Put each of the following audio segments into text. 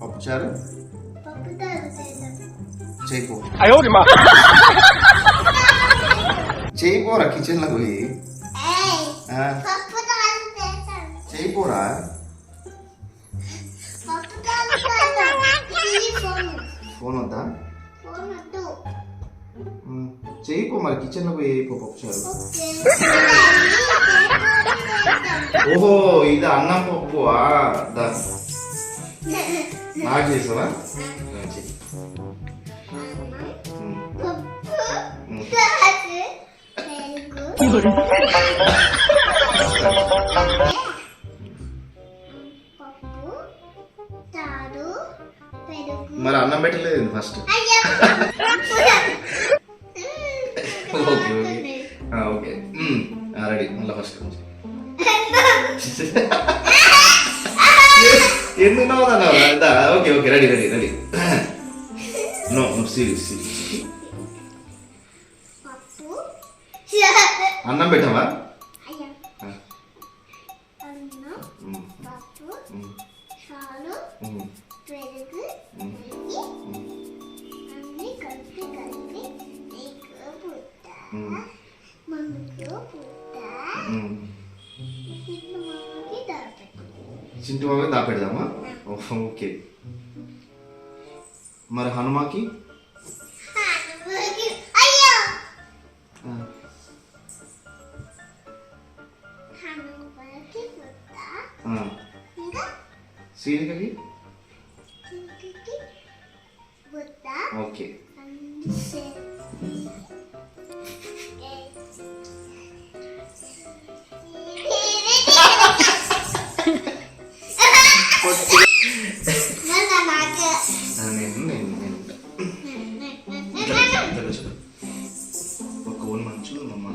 పప్పుచారు చేయిపో చేయిపోరా కిచెన్ లో పోయి చేయిపోరా ఫోన్ వద్దా చేయిపో మరి కిచెన్ లో పోయి అయిపో పప్పుచారు ఓహో ఇది అన్నం పప్పు నాకు చేసావా మరి అన్నం పెట్టలేదు first okay okay okay ready మళ్ళీ ఫస్ట్ నుంచి ఎందుకు నవ్వుతున్నావు okay okay ready ready ready no serious serious అన్నం పెట్టావా చింటి మామకి దాపెడదామా ఓకే మరి హనుమాకి సీనికకి ఓకే ఒక ఓన్ మంచు అమ్మ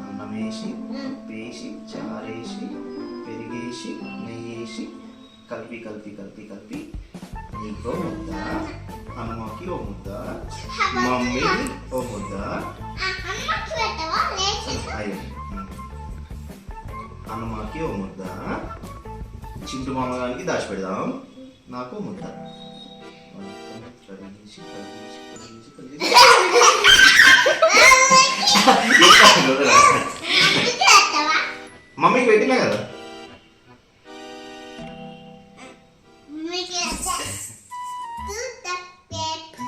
అన్నం వేసి వేసి చారేసి పెరిగేసి నెయ్యేసి కలిపి కలిపి కలిపి కలిపి నీకు ముద్ద హనుమాకి ఓ ముద్ద మమ్మీ ఓ ముద్ద అయ్యో హనుమాకి ఓ ముద్ద చింటు మామగారికి దాచిపెడదాం నాకు ముద్ద మమ్మీకి పెట్టినా కదా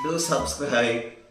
do subscribe